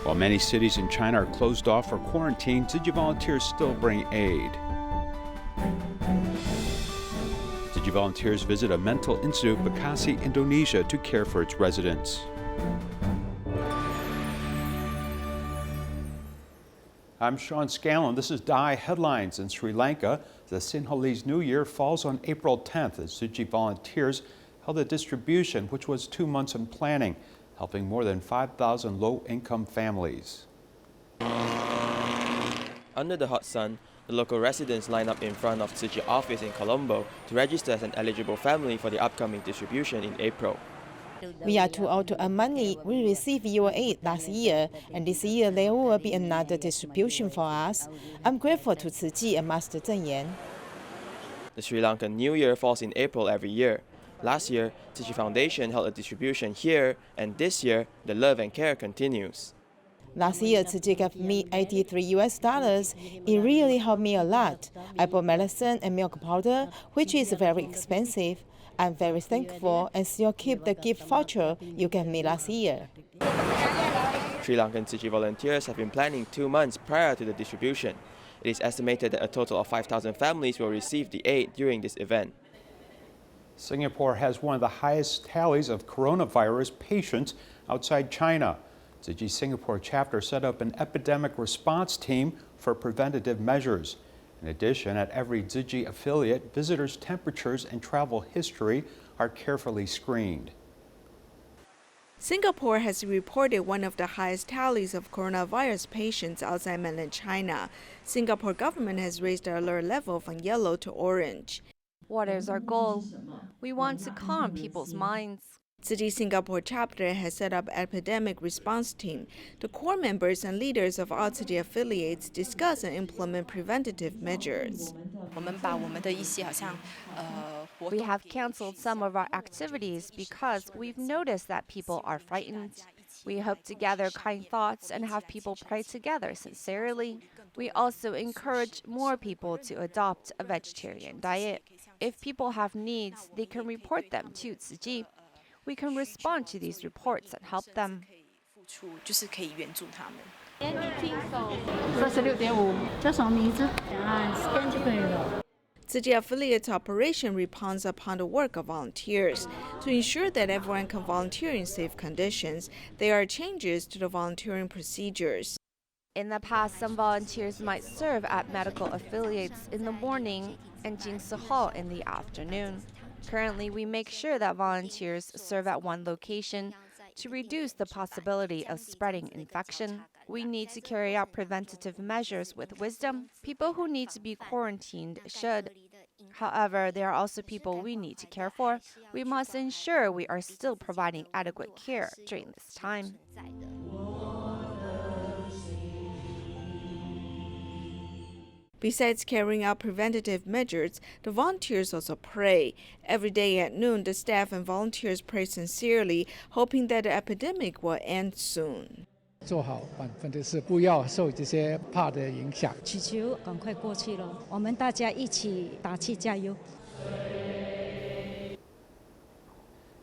While many cities in China are closed off for quarantine, Tzu Chi volunteers still bring aid. Tzu Chi volunteers visit a mental institute, Bekasi, Indonesia, to care for its residents. I'm Sean Scanlan. This is DaAi Headlines. In Sri Lanka, the Sinhalese New Year falls on April 10th as Tzu Chi volunteers held a distribution which was 2 months in planning, helping more than 5,000 low-income families. Under the hot sun, the local residents line up in front of Tzu Chi office in Colombo to register as an eligible family for the upcoming distribution in April. We are too old to earn money. We received your aid last year, and this year there will be another distribution for us. I'm grateful to Tzu Chi and Master Zheng Yan. The Sri Lankan New Year falls in April every year. Last year, Tzu Chi Foundation held a distribution here, and this year, the love and care continues. Last year, Tzu Chi gave me $83. It really helped me a lot. I bought medicine and milk powder, which is very expensive. I'm very thankful and still keep the gift voucher you gave me last year. Sri Lankan Tzu Chi volunteers have been planning 2 months prior to the distribution. It is estimated that a total of 5,000 families will receive the aid during this event. Singapore has one of the highest tallies of coronavirus patients outside China. Tzu Chi Singapore chapter set up an epidemic response team for preventative measures. In addition, at every Tzu Chi affiliate, visitors' temperatures and travel history are carefully screened. Singapore has reported one of the highest tallies of coronavirus patients outside mainland China. Singapore government has raised the alert level from yellow to orange. What is our goal? We want to calm people's minds. Tzu Chi Singapore chapter has set up epidemic response team. The core members and leaders of all Tzu Chi affiliates discuss and implement preventative measures. We have canceled some of our activities because we've noticed that people are frightened. We hope to gather kind thoughts and have people pray together sincerely. We also encourage more people to adopt a vegetarian diet. If people have needs, they can report them to Tzu Chi. We can respond to these reports and help them. Tzu Chi affiliates operation responds upon the work of volunteers. To ensure that everyone can volunteer in safe conditions, there are changes to the volunteering procedures. In the past, some volunteers might serve at medical affiliates in the morning and Jingsi Hall in the afternoon. Currently, we make sure that volunteers serve at one location to reduce the possibility of spreading infection. We need to carry out preventative measures with wisdom. People who need to be quarantined should. However, there are also people we need to care for. We must ensure we are still providing adequate care during this time. Besides carrying out preventative measures, the volunteers also pray. Every day at noon, the staff and volunteers pray sincerely, hoping that the epidemic will end soon. 做好本分的事，不要受这些怕的影响。祈求赶快过去了，我们大家一起打气加油。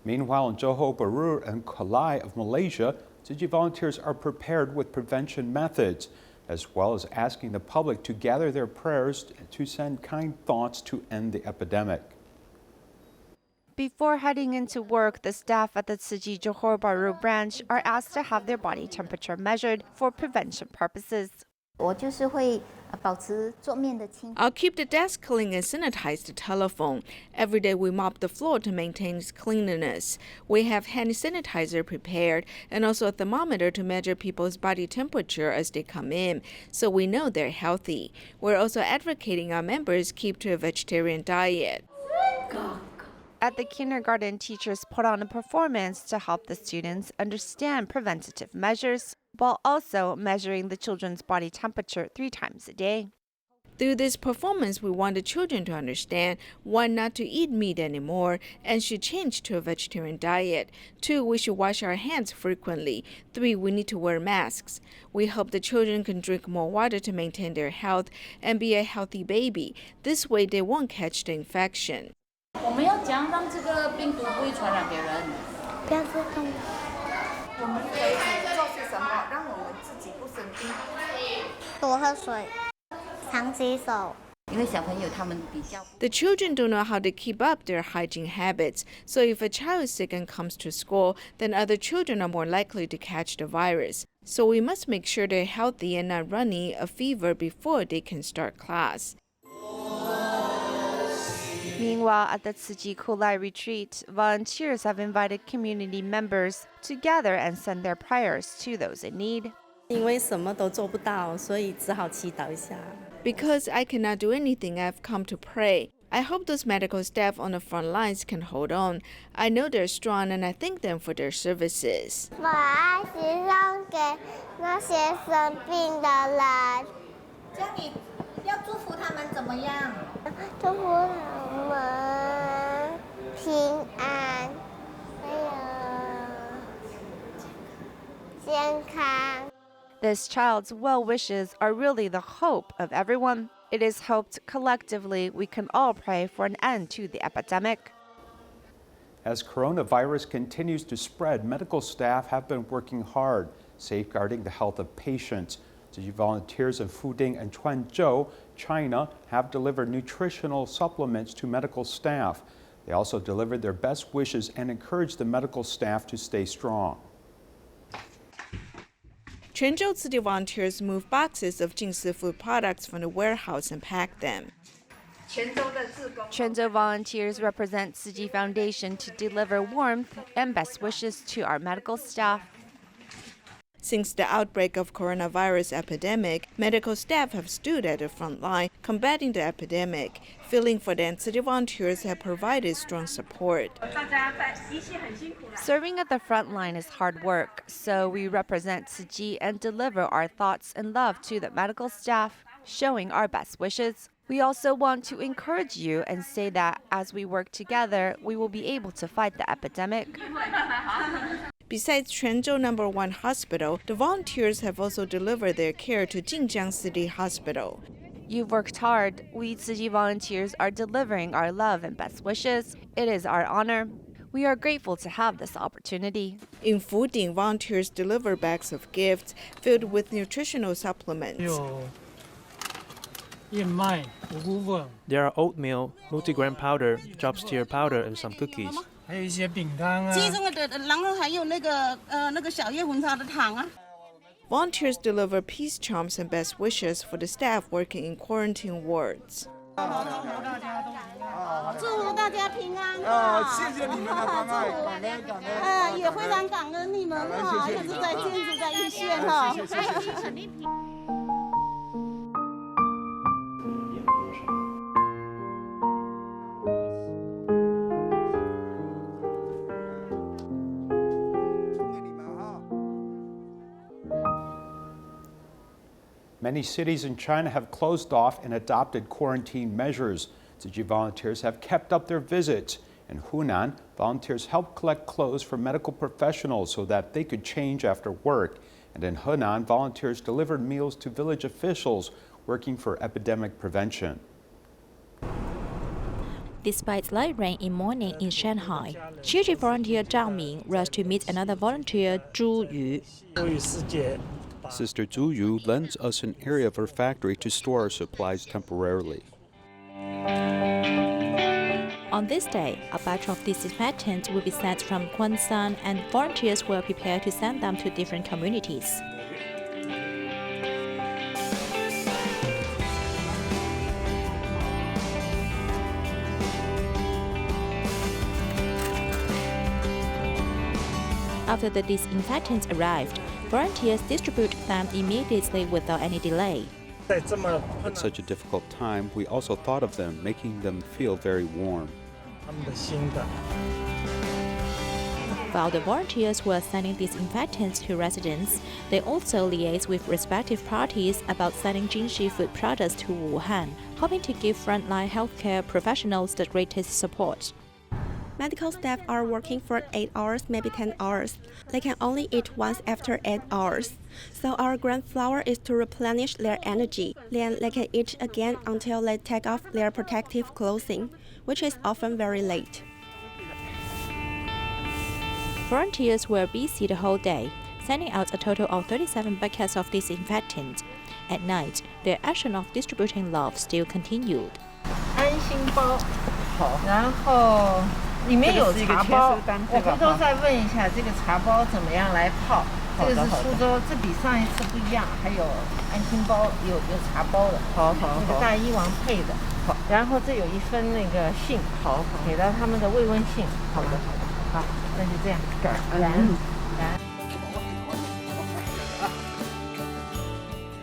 Meanwhile, in Johor, Bahru, and Kulai of Malaysia, Tzu Chi volunteers are prepared with prevention methods, as well as asking the public to gather their prayers to send kind thoughts to end the epidemic. Before heading into work, the staff at the Tzu Chi Johor Bahru branch are asked to have their body temperature measured for prevention purposes. I'll keep the desk clean and sanitize the telephone. Every day we mop the floor to maintain its cleanliness. We have hand sanitizer prepared and also a thermometer to measure people's body temperature as they come in, so we know they're healthy. We're also advocating our members keep to a vegetarian diet. At the kindergarten, teachers put on a performance to help the students understand preventative measures, while also measuring the children's body temperature 3 times a day. Through this performance, we want the children to understand, 1, not to eat meat anymore and should change to a vegetarian diet. 2, we should wash our hands frequently. 3, we need to wear masks. We hope the children can drink more water to maintain their health and be a healthy baby. This way, they won't catch the infection. 我们要怎样让这个病毒不会传染给人？不要吃动物。我们可以做什么让我们自己不生病？多喝水，常洗手。 因为小朋友他们比较 The children don't know how to keep up their hygiene habits, so if a child is sick and comes to school, then other children are more likely to catch the virus. So we must make sure they're healthy and not running a fever before they can start class. Meanwhile, at the Tzu Chi Kulai retreat, volunteers have invited community members to gather and send their prayers to those in need. 因为什么都做不到，所以只好祈祷一下。 Because I cannot do anything, I've come to pray. I hope those medical staff on the front lines can hold on. I know they're strong and I thank them for their services. 把爱心送给那些生病的人。叫你要祝福他们怎么样？祝福他们平安，还有健康。 This child's well wishes are really the hope of everyone. It is hoped collectively we can all pray for an end to the epidemic. As coronavirus continues to spread, medical staff have been working hard, safeguarding the health of patients. Tzu Chi volunteers in Fuding and Quanzhou, China, have delivered nutritional supplements to medical staff. They also delivered their best wishes and encouraged the medical staff to stay strong. Quanzhou City volunteers moved boxes of Jingsi food products from the warehouse and packed them. Quanzhou volunteers represent Tzu Chi Foundation to deliver warmth and best wishes to our medical staff. Since the outbreak of coronavirus epidemic, medical staff have stood at the front line combating the epidemic. Feeling for them, city volunteers have provided strong support. Serving at the front line is hard work, so we represent Tzu Chi and deliver our thoughts and love to the medical staff, showing our best wishes. We also want to encourage you and say that as we work together, we will be able to fight the epidemic. Besides Quanzhou No. 1 Hospital, the volunteers have also delivered their care to Jinjiang City Hospital. You've worked hard. We Tzu Chi volunteers are delivering our love and best wishes. It is our honor. We are grateful to have this opportunity. In Fuding, volunteers deliver bags of gifts filled with nutritional supplements. There are oatmeal, multigrain powder, job steer powder, and some cookies. 还有一些饼干啊。鸡中的，然后还有那个小叶红茶的糖啊。 Volunteers deliver peace charms and best wishes for the staff working in quarantine wards. 祝福大家平安啊！谢谢你们的关爱，感恩。也非常感恩你们哈，一直在坚持在一线哈。 Many cities in China have closed off and adopted quarantine measures. Tzu Chi volunteers have kept up their visits. In Hunan, volunteers helped collect clothes for medical professionals so that they could change after work. And in Henan, volunteers delivered meals to village officials working for epidemic prevention. Despite light rain in morning in Shanghai, Tzu Chi volunteer Zhang Ming rushed to meet another volunteer, Zhu Yu. Sister Zhu Yu lends us an area of her factory to store our supplies temporarily. On this day, a batch of disinfectants will be sent from Quanzhou, and volunteers will prepare to send them to different communities. After the disinfectants arrived, volunteers distribute them immediately without any delay. At such a difficult time, we also thought of them, making them feel very warm. While the volunteers were sending disinfectants to residents, they also liaised with respective parties about sending Jingxi food products to Wuhan, hoping to give frontline healthcare professionals the greatest support. Medical staff are working for 8 hours, maybe 10 hours. They can only eat once after 8 hours. So our grand flower is to replenish their energy. Then they can eat again until they take off their protective clothing, which is often very late. Volunteers were busy the whole day. sending out a total of 37 buckets of disinfectant. At night, their action of distributing love still continued. 安心包，好，然后里面有茶包，我回头再问一下这个茶包怎么样来泡。这个是苏州，这比上一次不一样，还有安心包，有茶包的，好，那个大医王配的，好，然后这有一份那个信，好，给到他们的慰问信，好的，好，那就这样，感恩。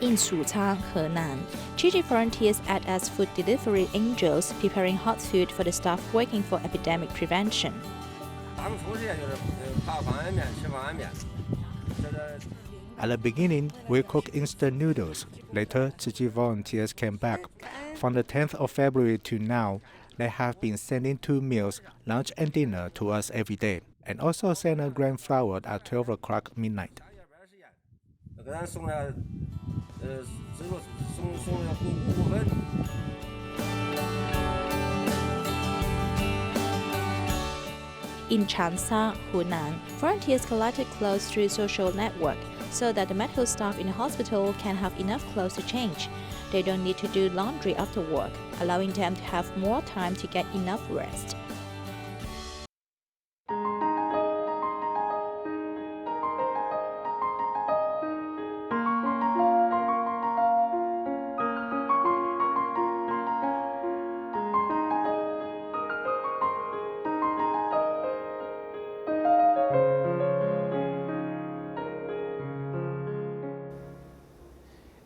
In Suchang, Henan, Tzu Chi volunteers act as food delivery angels, preparing hot food for the staff working for epidemic prevention. At the beginning, we cooked instant noodles. Later, Tzu Chi volunteers came back. From the 10th of February to now, they have been sending 2 meals, lunch and dinner, to us every day, and also send a grain flour at 12 o'clock midnight. In Changsha, Hunan, volunteers collected clothes through social network so that the medical staff in the hospital can have enough clothes to change. They don't need to do laundry after work, allowing them to have more time to get enough rest.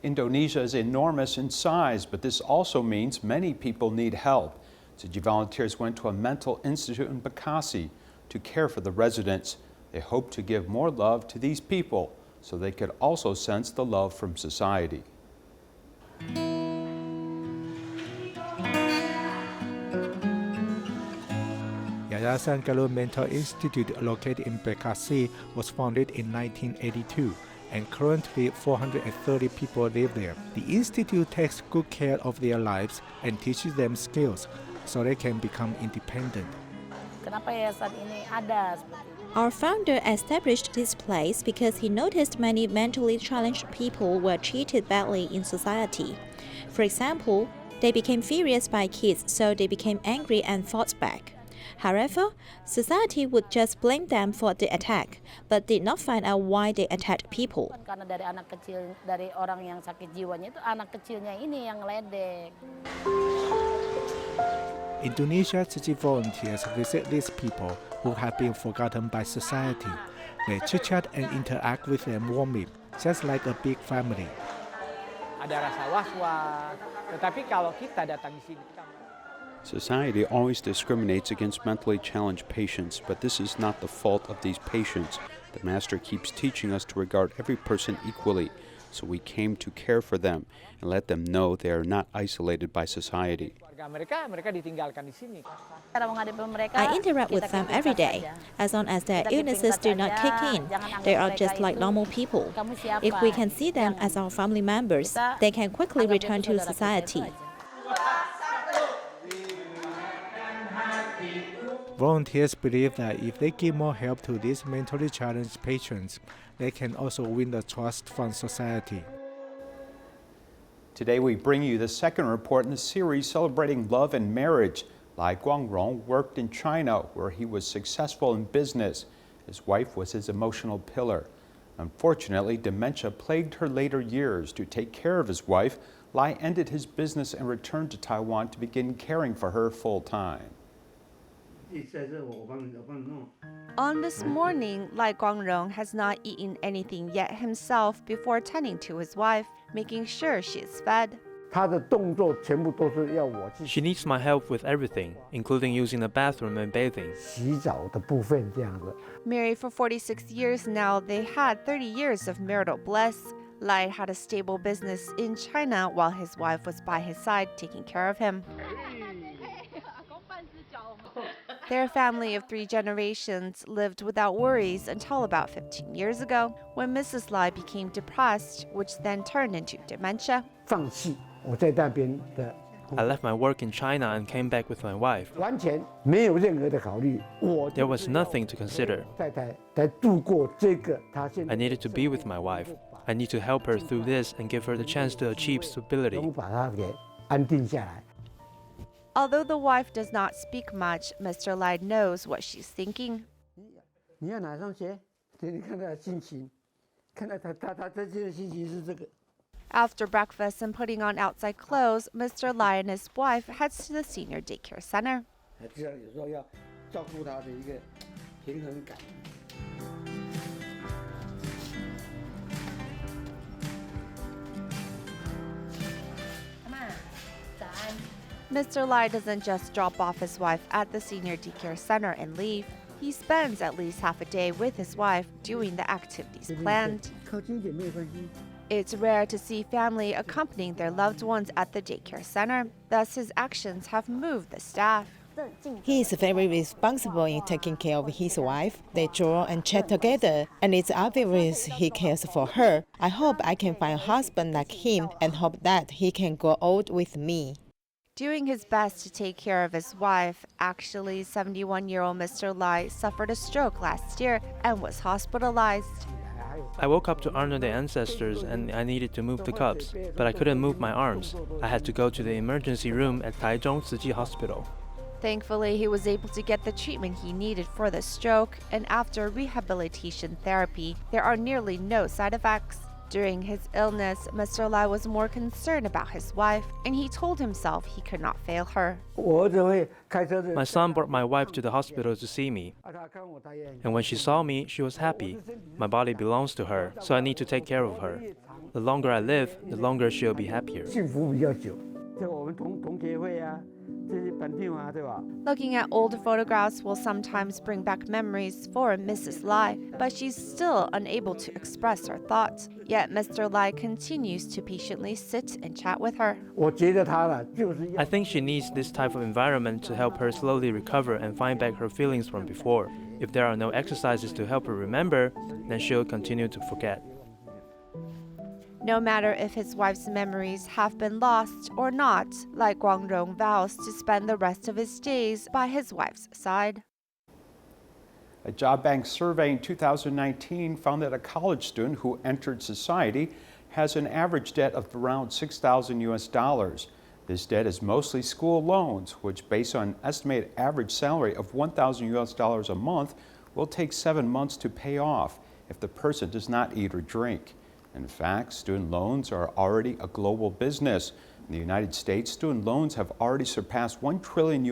Indonesia is enormous in size, but this also means many people need help. Tzu Chi volunteers went to a mental institute in Bekasi to care for the residents. They hope to give more love to these people so they could also sense the love from society. Yayasan Galuh Mental Institute, located in Bekasi, was founded in 1982. And currently 430 people live there. The institute takes good care of their lives and teaches them skills so they can become independent. Our founder established this place because he noticed many mentally challenged people were treated badly in society. For example, they became furious by kids, so they became angry and fought back. However, society would just blame them for the attack, but did not find out why they attacked people. Indonesia Tzu Chi volunteers visit these people who have been forgotten by society. They chit-chat and interact with them warmly, just like a big family. Society always discriminates against mentally challenged patients, but this is not the fault of these patients. The Master keeps teaching us to regard every person equally, so we came to care for them and let them know they are not isolated by society. I interact with them every day. As long as their illnesses do not kick in, they are just like normal people. If we can see them as our family members, they can quickly return to society. Volunteers believe that if they give more help to these mentally challenged patients, they can also win the trust from society. Today we bring you the second report in the series celebrating love and marriage. Lai Guangrong worked in China, where he was successful in business. His wife was his emotional pillar. Unfortunately, dementia plagued her later years. To take care of his wife, Lai ended his business and returned to Taiwan to begin caring for her full-time. On this morning, Lai Guangrong has not eaten anything yet himself before tending to his wife, making sure she is fed. She needs my help with everything, including using the bathroom and bathing. Married for 46 years now, they had 30 years of marital bliss. Lai had a stable business in China while his wife was by his side taking care of him. Their family of 3 generations lived without worries until about 15 years ago, when Mrs. Lai became depressed, which then turned into dementia. I left my work in China and came back with my wife. 完全没有任何的考虑， There was nothing to consider. 太太来度过这个她现在 I needed to be with my wife. I need to help her through this and give her the chance to achieve stability. 把她给安定下来。 Although the wife does not speak much, Mr. Lai knows what she's thinking. 你要哪双鞋？你看她的心情，看到她这些心情是这个。 After breakfast and putting on outside clothes, Mr. Lai and his wife heads to the senior daycare center. 这样有时候要照顾她的一个平衡感。 Mr. Lai doesn't just drop off his wife at the senior daycare center and leave. He spends at least half a day with his wife doing the activities planned. It's rare to see family accompanying their loved ones at the daycare center. Thus, his actions have moved the staff. He is very responsible in taking care of his wife. They draw and chat together, and it's obvious he cares for her. I hope I can find a husband like him and hope that he can grow old with me. Doing his best to take care of his wife, actually, 71-year-old Mr. Lai suffered a stroke last year and was hospitalized. I woke up to honor the ancestors and I needed to move the cups, but I couldn't move my arms. I had to go to the emergency room at Taichung Tzu Chi Hospital. Thankfully, he was able to get the treatment he needed for the stroke, and after rehabilitation therapy, there are nearly no side effects. During his illness, Mr. Lai was more concerned about his wife, and he told himself he could not fail her. My son brought my wife to the hospital to see me. And when she saw me, she was happy. My body belongs to her, so I need to take care of her. The longer I live, the longer she'll be happier. Looking at old photographs will sometimes bring back memories for Mrs. Lai, but she's still unable to express her thoughts. Yet Mr. Lai continues to patiently sit and chat with her. I think she needs this type of environment to help her slowly recover and find back her feelings from before. If there are no exercises to help her remember, then she'll continue to forget. No matter if his wife's memories have been lost or not, Lai Guangrong vows to spend the rest of his days by his wife's side. A job bank survey in 2019 found that a college student who entered society has an average debt of around $6,000. This debt is mostly school loans, which, based on an estimated average salary of $1,000 a month, will take 7 months to pay off if the person does not eat or drink. In fact, student loans are already a global business. In the United States, student loans have already surpassed $1 trillion.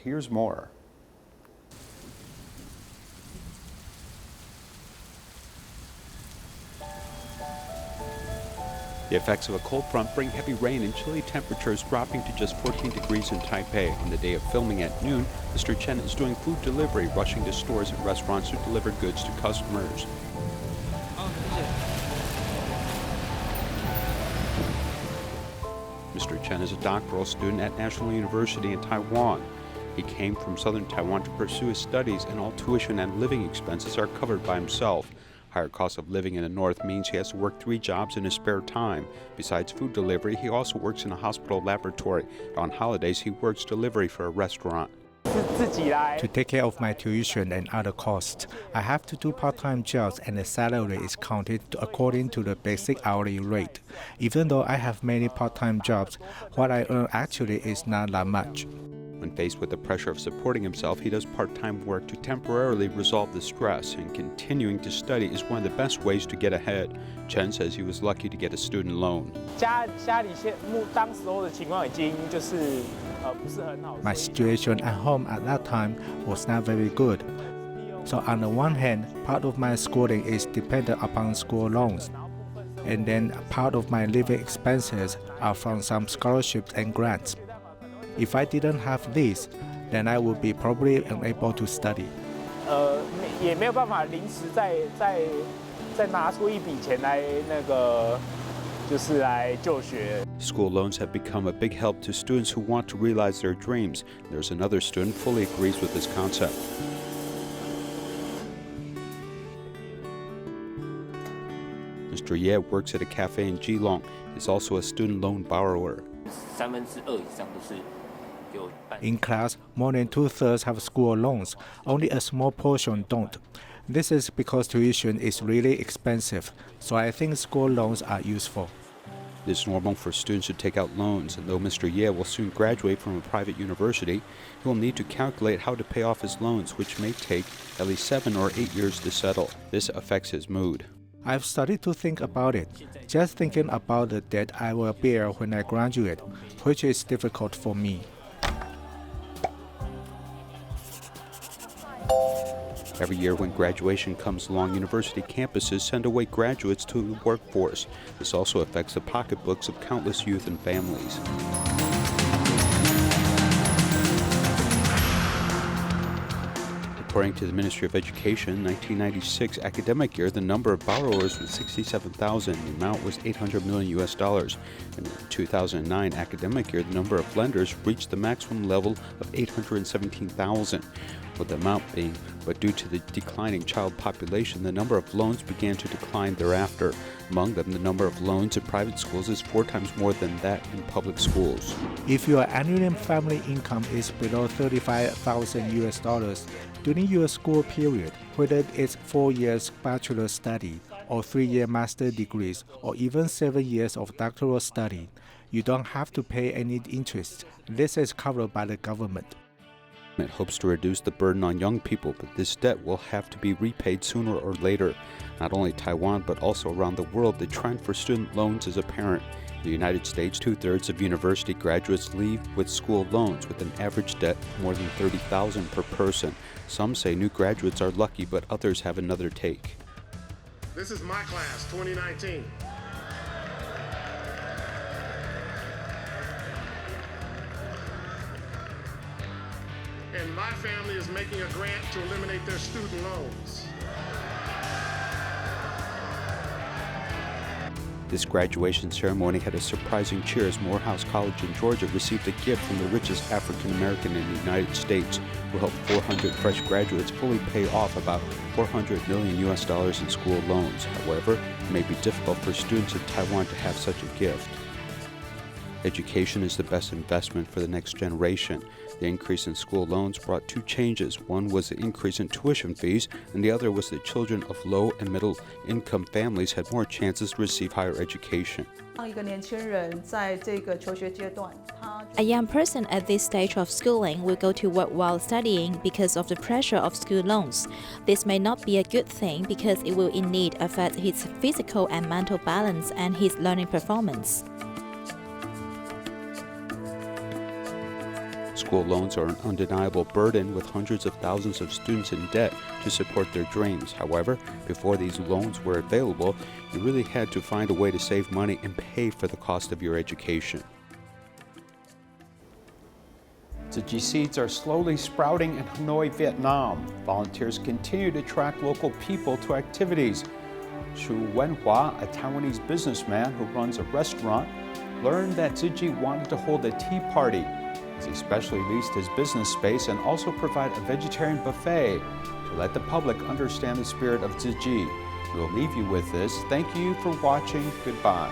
Here's more. The effects of a cold front bring heavy rain and chilly temperatures, dropping to just 14 degrees in Taipei. On the day of filming at noon, Mr. Chen is doing food delivery, rushing to stores and restaurants to deliver goods to customers. Mr. Chen is a doctoral student at National University in Taiwan. He came from southern Taiwan to pursue his studies, and all tuition and living expenses are covered by himself. Higher cost of living in the north means he has to work 3 jobs in his spare time. Besides food delivery, he also works in a hospital laboratory. On holidays, he works delivery for a restaurant. To take care of my tuition and other costs, I have to do part-time jobs, and the salary is counted according to the basic hourly rate. Even though I have many part-time jobs, what I earn actually is not that much. When faced with the pressure of supporting himself, he does part-time work to temporarily resolve the stress, and continuing to study is one of the best ways to get ahead. Chen says he was lucky to get a student loan. My situation at home at that time was not very good. So on the one hand, part of my schooling is dependent upon school loans. And then part of my living expenses are from some scholarships and grants. If I didn't have this, then I would be probably unable to study. School loans have become a big help to students who want to realize their dreams. There's another student who fully agrees with this concept. Mr. Ye works at a cafe in Geelong. He's also a student loan borrower. In class, more than 2/3 have school loans. Only a small portion don't. This is because tuition is really expensive, so I think school loans are useful. It is normal for students to take out loans, and though Mr. Ye will soon graduate from a private university, he will need to calculate how to pay off his loans, which may take at least 7 or 8 years to settle. This affects his mood. I've started to think about it, just thinking about the debt I will bear when I graduate, which is difficult for me. Every year when graduation comes along, university campuses send away graduates to the workforce. This also affects the pocketbooks of countless youth and families. According to the Ministry of Education, 1996 academic year, the number of borrowers was 67,000. The amount was $800 million. In the 2009 academic year, the number of lenders reached the maximum level of 817,000. With the amount being, but due to the declining child population, the number of loans began to decline thereafter. Among them, the number of loans in private schools is 4 times more than that in public schools. If your annual family income is below $35,000 during your school period, whether it's 4 years bachelor study or 3-year master degrees or even 7 years of doctoral study, you don't have to pay any interest. This is covered by the government. It hopes to reduce the burden on young people, but this debt will have to be repaid sooner or later. Not only Taiwan, but also around the world, the trend for student loans is apparent. In the United States, 2/3 of university graduates leave with school loans, with an average debt of more than $30,000 per person. Some say new graduates are lucky, but others have another take. This is my class, 2019. And my family is making a grant to eliminate their student loans. This graduation ceremony had a surprising cheer as Morehouse College in Georgia received a gift from the richest African American in the United States, who helped 400 fresh graduates fully pay off about $400 million in school loans. However, it may be difficult for students in Taiwan to have such a gift. Education is the best investment for the next generation. The increase in school loans brought 2 changes. One was the increase in tuition fees, and the other was that children of low and middle income families had more chances to receive higher education. A young person at this stage of schooling will go to work while studying because of the pressure of school loans. This may not be a good thing because it will indeed affect his physical and mental balance and his learning performance. School loans are an undeniable burden, with hundreds of thousands of students in debt to support their dreams. However, before these loans were available, you really had to find a way to save money and pay for the cost of your education. Tzu Chi seeds are slowly sprouting in Hanoi, Vietnam. Volunteers continue to attract local people to activities. Shu Wenhua, a Taiwanese businessman who runs a restaurant, learned that Tzu Chi wanted to hold a tea party. He especially leased his business space and also provide a vegetarian buffet to let the public understand the spirit of Tzu Chi. We'll leave you with this. Thank you for watching. Goodbye.